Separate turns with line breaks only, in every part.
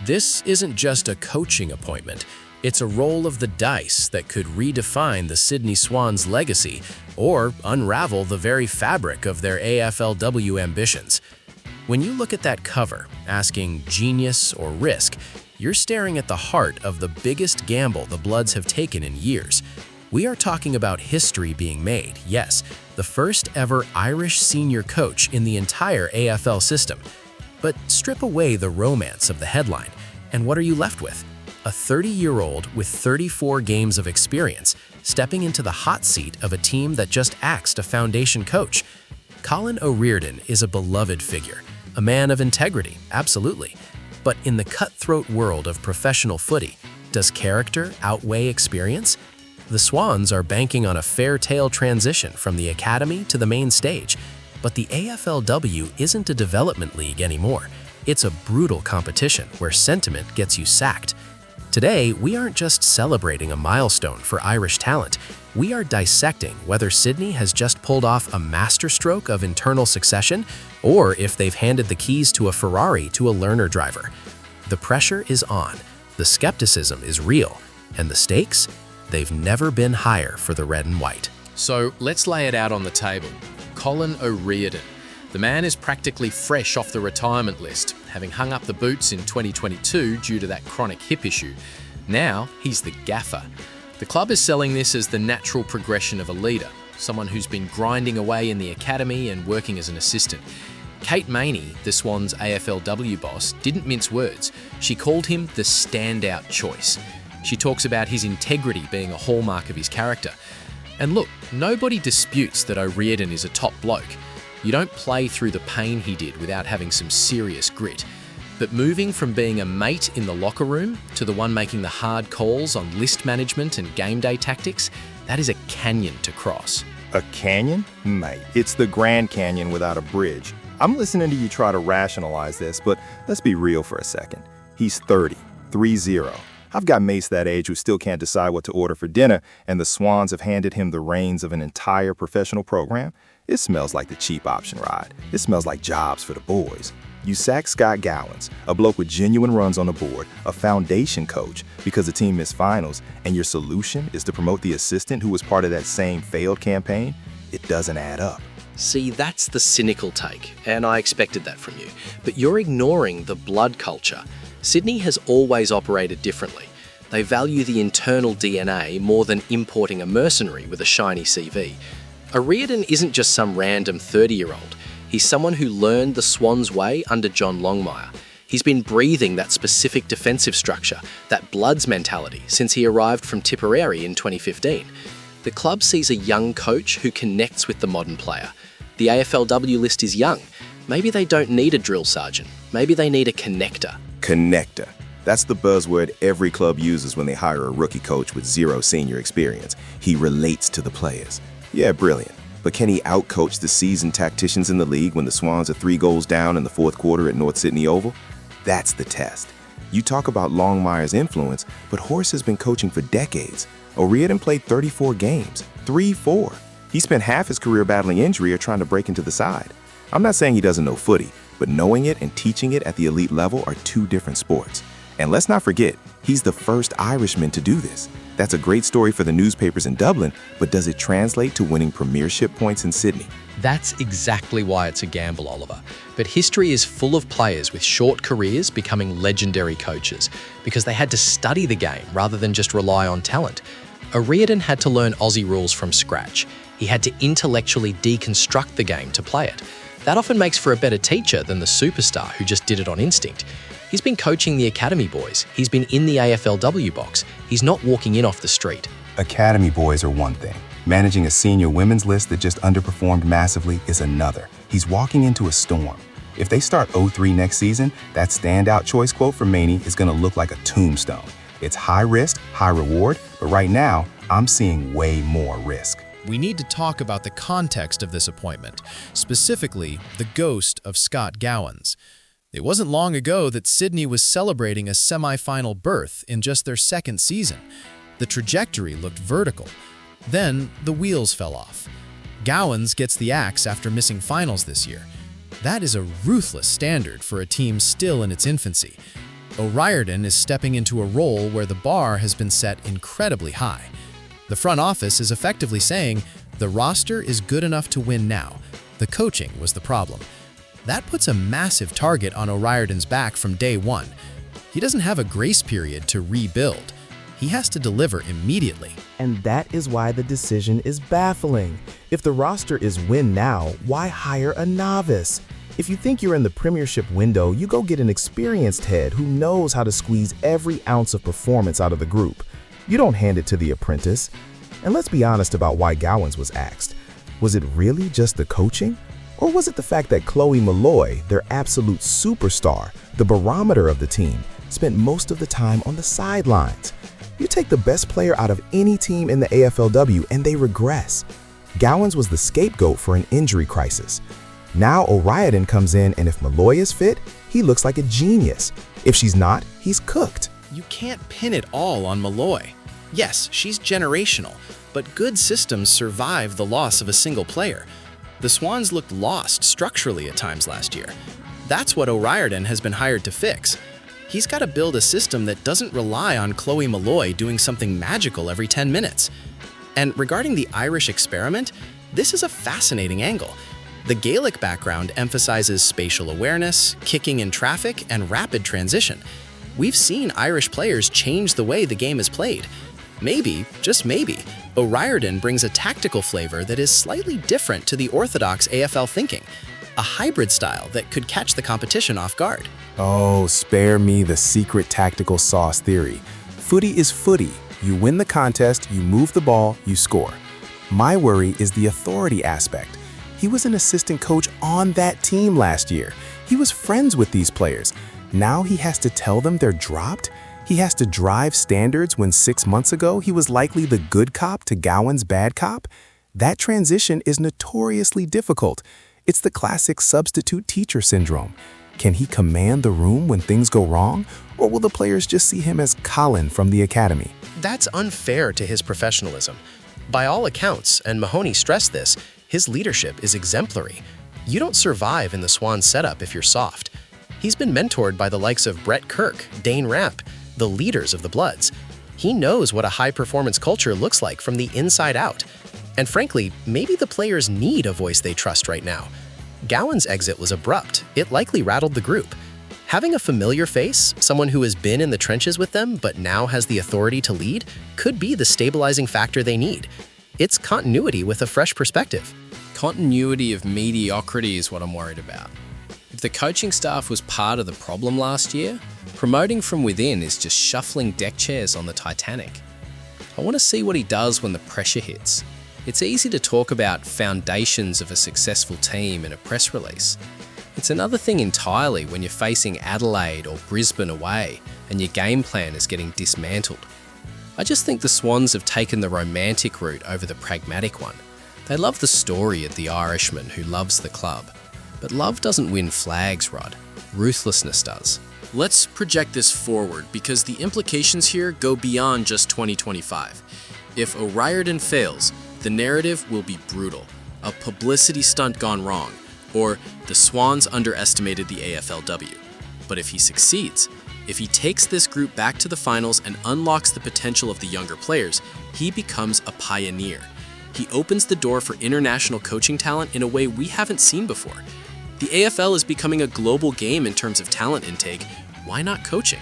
This isn't just a coaching appointment, it's a roll of the dice that could redefine the Sydney Swans' legacy or unravel the very fabric of their AFLW ambitions. When you look at that cover, asking genius or risk, you're staring at the heart of the biggest gamble the Bloods have taken in years. We are talking about history being made, yes, the first ever Irish senior coach in the entire AFL system. But strip away the romance of the headline, and what are you left with? A 30-year-old with 34 games of experience, stepping into the hot seat of a team that just axed a foundation coach. Colin O'Riordan is a beloved figure, a man of integrity, absolutely. But in the cutthroat world of professional footy, does character outweigh experience? The Swans are banking on a fair-tail transition from the academy to the main stage, but the AFLW isn't a development league anymore. It's a brutal competition where sentiment gets you sacked. Today, we aren't just celebrating a milestone for Irish talent. We are dissecting whether Sydney has just pulled off a masterstroke of internal succession or if they've handed the keys to a Ferrari to a learner driver. The pressure is on, the skepticism is real, and the stakes? They've never been higher for the red and white.
So let's lay it out on the table. Colin O'Riordan. The man is practically fresh off the retirement list, having hung up the boots in 2022 due to that chronic hip issue. Now, he's the gaffer. The club is selling this as the natural progression of a leader, someone who's been grinding away in the academy and working as an assistant. Kate Maney, the Swans AFLW boss, didn't mince words. She called him the standout choice. She talks about his integrity being a hallmark of his character. And look, nobody disputes that O'Riordan is a top bloke. You don't play through the pain he did without having some serious grit. But moving from being a mate in the locker room to the one making the hard calls on list management and game day tactics, that is a canyon to cross.
A canyon? Mate, it's the Grand Canyon without a bridge. I'm listening to you try to rationalize this, but let's be real for a second. He's 30, 3-0. I've got mates that age who still can't decide what to order for dinner, and the Swans have handed him the reins of an entire professional program. It smells like the cheap option ride. It smells like jobs for the boys. You sack Scott Gowans, a bloke with genuine runs on the board, a foundation coach, because the team missed finals, and your solution is to promote the assistant who was part of that same failed campaign? It doesn't add up.
See, that's the cynical take, and I expected that from you. But you're ignoring the blood culture. Sydney has always operated differently. They value the internal DNA more than importing a mercenary with a shiny CV. O'Riordan isn't just some random 30-year-old. He's someone who learned the Swans way under John Longmire. He's been breathing that specific defensive structure, that Bloods mentality, since he arrived from Tipperary in 2015. The club sees a young coach who connects with the modern player. The AFLW list is young. Maybe they don't need a drill sergeant. Maybe they need a connector.
Connector. That's the buzzword every club uses when they hire a rookie coach with zero senior experience. He relates to the players. Yeah, brilliant. But can he outcoach the seasoned tacticians in the league when the Swans are 3 goals down in the fourth quarter at North Sydney Oval? That's the test. You talk about Longmire's influence, but Horse has been coaching for decades. O'Riordan played 34 games, 3-4. He spent half his career battling injury or trying to break into the side. I'm not saying he doesn't know footy, but knowing it and teaching it at the elite level are two different sports. And let's not forget, he's the first Irishman to do this. That's a great story for the newspapers in Dublin, but does it translate to winning premiership points in Sydney?
That's exactly why it's a gamble, Oliver. But history is full of players with short careers becoming legendary coaches because they had to study the game rather than just rely on talent. O'Riordan had to learn Aussie rules from scratch. He had to intellectually deconstruct the game to play it. That often makes for a better teacher than the superstar who just did it on instinct. He's been coaching the academy boys. He's been in the AFLW box. He's not walking in off the street.
Academy boys are one thing. Managing a senior women's list that just underperformed massively is another. He's walking into a storm. If they start 0-3 next season, that standout choice quote from Maney is going to look like a tombstone. It's high risk, high reward, but right now, I'm seeing way more risk.
We need to talk about the context of this appointment, specifically the ghost of Scott Gowans. It wasn't long ago that Sydney was celebrating a semi-final berth in just their second season. The trajectory looked vertical. Then the wheels fell off. Gowans gets the axe after missing finals this year. That is a ruthless standard for a team still in its infancy. O'Riordan is stepping into a role where the bar has been set incredibly high. The front office is effectively saying, the roster is good enough to win now. The coaching was the problem. That puts a massive target on O'Riordan's back from day one. He doesn't have a grace period to rebuild. He has to deliver immediately.
And that is why the decision is baffling. If the roster is win now, why hire a novice? If you think you're in the premiership window, you go get an experienced head who knows how to squeeze every ounce of performance out of the group. You don't hand it to the apprentice. And let's be honest about why Gowans was axed. Was it really just the coaching? Or was it the fact that Chloe Malloy, their absolute superstar, the barometer of the team, spent most of the time on the sidelines? You take the best player out of any team in the AFLW and they regress. Gowans was the scapegoat for an injury crisis. Now O'Riordan comes in, and if Malloy is fit, he looks like a genius. If she's not, he's cooked.
You can't pin it all on Malloy. Yes, she's generational, but good systems survive the loss of a single player. The Swans looked lost structurally at times last year. That's what O'Riordan has been hired to fix. He's got to build a system that doesn't rely on Chloe Malloy doing something magical every 10 minutes. And regarding the Irish experiment, this is a fascinating angle. The Gaelic background emphasizes spatial awareness, kicking in traffic, and rapid transition. We've seen Irish players change the way the game is played. Maybe, just maybe, O'Riordan brings a tactical flavor that is slightly different to the orthodox AFL thinking, a hybrid style that could catch the competition off guard.
Oh, spare me the secret tactical sauce theory. Footy is footy. You win the contest, you move the ball, you score. My worry is the authority aspect. He was an assistant coach on that team last year. He was friends with these players. Now he has to tell them they're dropped? He has to drive standards when 6 months ago he was likely the good cop to Gowans' bad cop? That transition is notoriously difficult. It's the classic substitute teacher syndrome. Can he command the room when things go wrong? Or will the players just see him as Colin from the academy?
That's unfair to his professionalism. By all accounts, and Mahoney stressed this, his leadership is exemplary. You don't survive in the Swans setup if you're soft. He's been mentored by the likes of Brett Kirk, Dane Ramp, the leaders of the Bloods. He knows what a high-performance culture looks like from the inside out. And frankly, maybe the players need a voice they trust right now. Gowans' exit was abrupt. It likely rattled the group. Having a familiar face, someone who has been in the trenches with them but now has the authority to lead, could be the stabilizing factor they need. It's continuity with a fresh perspective.
Continuity of mediocrity is what I'm worried about. If the coaching staff was part of the problem last year, promoting from within is just shuffling deck chairs on the Titanic. I want to see what he does when the pressure hits. It's easy to talk about foundations of a successful team in a press release. It's another thing entirely when you're facing Adelaide or Brisbane away and your game plan is getting dismantled. I just think the Swans have taken the romantic route over the pragmatic one. They love the story of the Irishman who loves the club. But love doesn't win flags, Rod. Ruthlessness does. Let's project this forward because the implications here go beyond just 2025. If O'Riordan fails, the narrative will be brutal. A publicity stunt gone wrong, or the Swans underestimated the AFLW. But if he succeeds, if he takes this group back to the finals and unlocks the potential of the younger players, he becomes a pioneer. He opens the door for international coaching talent in a way we haven't seen before. The AFL is becoming a global game in terms of talent intake. Why not coaching?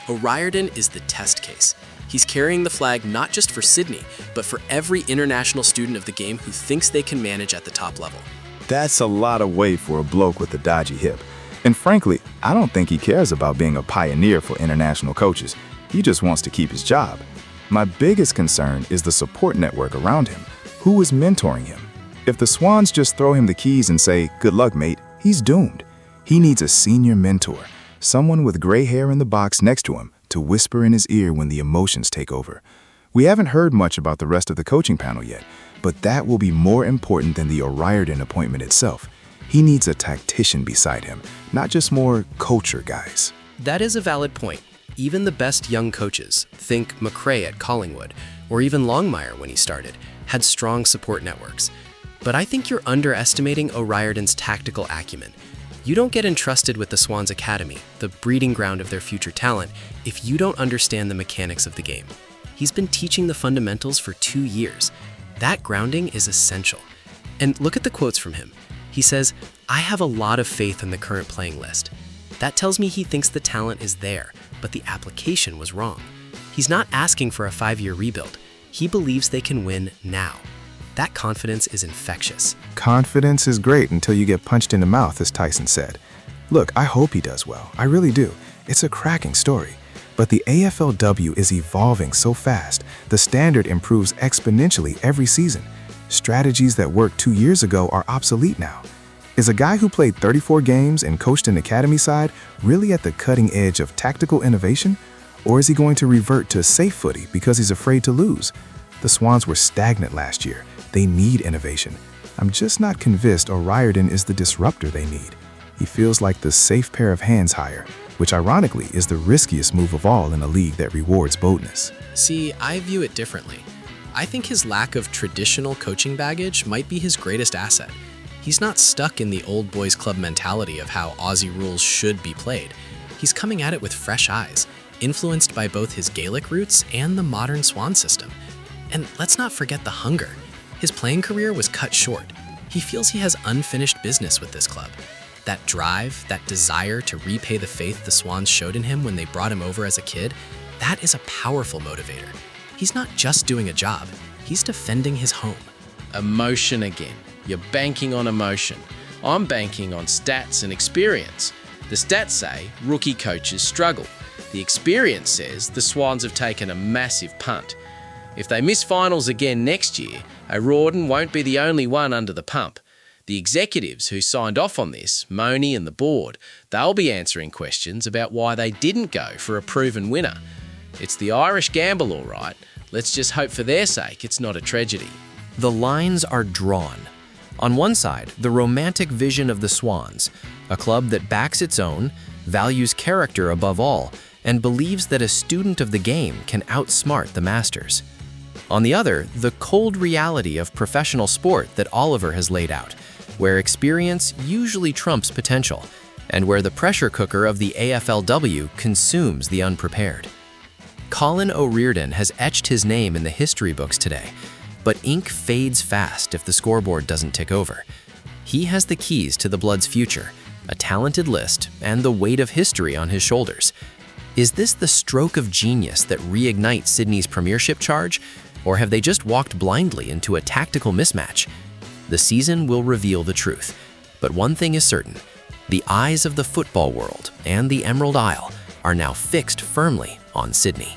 O'Riordan is the test case. He's carrying the flag not just for Sydney, but for every international student of the game who thinks they can manage at the top level.
That's a lot of weight for a bloke with a dodgy hip. And frankly, I don't think he cares about being a pioneer for international coaches. He just wants to keep his job. My biggest concern is the support network around him. Who is mentoring him? If the Swans just throw him the keys and say, "Good luck, mate," he's doomed. He needs a senior mentor, someone with gray hair in the box next to him to whisper in his ear when the emotions take over. We haven't heard much about the rest of the coaching panel yet, but that will be more important than the O'Riordan appointment itself. He needs a tactician beside him, not just more culture guys.
That is a valid point. Even the best young coaches, think McRae at Collingwood, or even Longmire when he started, had strong support networks. But I think you're underestimating O'Riordan's tactical acumen. You don't get entrusted with the Swans Academy, the breeding ground of their future talent, if you don't understand the mechanics of the game. He's been teaching the fundamentals for 2 years. That grounding is essential. And look at the quotes from him. He says, "I have a lot of faith in the current playing list." That tells me he thinks the talent is there, but the application was wrong. He's not asking for a 5-year rebuild. He believes they can win now. That confidence is infectious.
Confidence is great until you get punched in the mouth, as Tyson said. Look, I hope he does well. I really do. It's a cracking story. But the AFLW is evolving so fast, the standard improves exponentially every season. Strategies that worked 2 years ago are obsolete now. Is a guy who played 34 games and coached an academy side really at the cutting edge of tactical innovation? Or is he going to revert to safe footy because he's afraid to lose? The Swans were stagnant last year. They need innovation. I'm just not convinced O'Riordan is the disruptor they need. He feels like the safe pair of hands hire, which ironically is the riskiest move of all in a league that rewards boldness.
See, I view it differently. I think his lack of traditional coaching baggage might be his greatest asset. He's not stuck in the old boys club mentality of how Aussie rules should be played. He's coming at it with fresh eyes, influenced by both his Gaelic roots and the modern Swan system. And let's not forget the hunger. His playing career was cut short. He feels he has unfinished business with this club. That drive, that desire to repay the faith the Swans showed in him when they brought him over as a kid, that is a powerful motivator. He's not just doing a job, he's defending his home.
Emotion again. You're banking on emotion. I'm banking on stats and experience. The stats say rookie coaches struggle. The experience says the Swans have taken a massive punt. If they miss finals again next year, O'Riordan won't be the only one under the pump. The executives who signed off on this, Moni and the board, they'll be answering questions about why they didn't go for a proven winner. It's the Irish gamble, all right. Let's just hope for their sake it's not a tragedy.
The lines are drawn. On one side, the romantic vision of the Swans, a club that backs its own, values character above all, and believes that a student of the game can outsmart the masters. On the other, the cold reality of professional sport that Oliver has laid out, where experience usually trumps potential, and where the pressure cooker of the AFLW consumes the unprepared. Colin O'Riordan has etched his name in the history books today, but ink fades fast if the scoreboard doesn't tick over. He has the keys to the Blood's future, a talented list, and the weight of history on his shoulders. Is this the stroke of genius that reignites Sydney's premiership charge, or have they just walked blindly into a tactical mismatch? The season will reveal the truth, but one thing is certain: the eyes of the football world and the Emerald Isle are now fixed firmly on Sydney.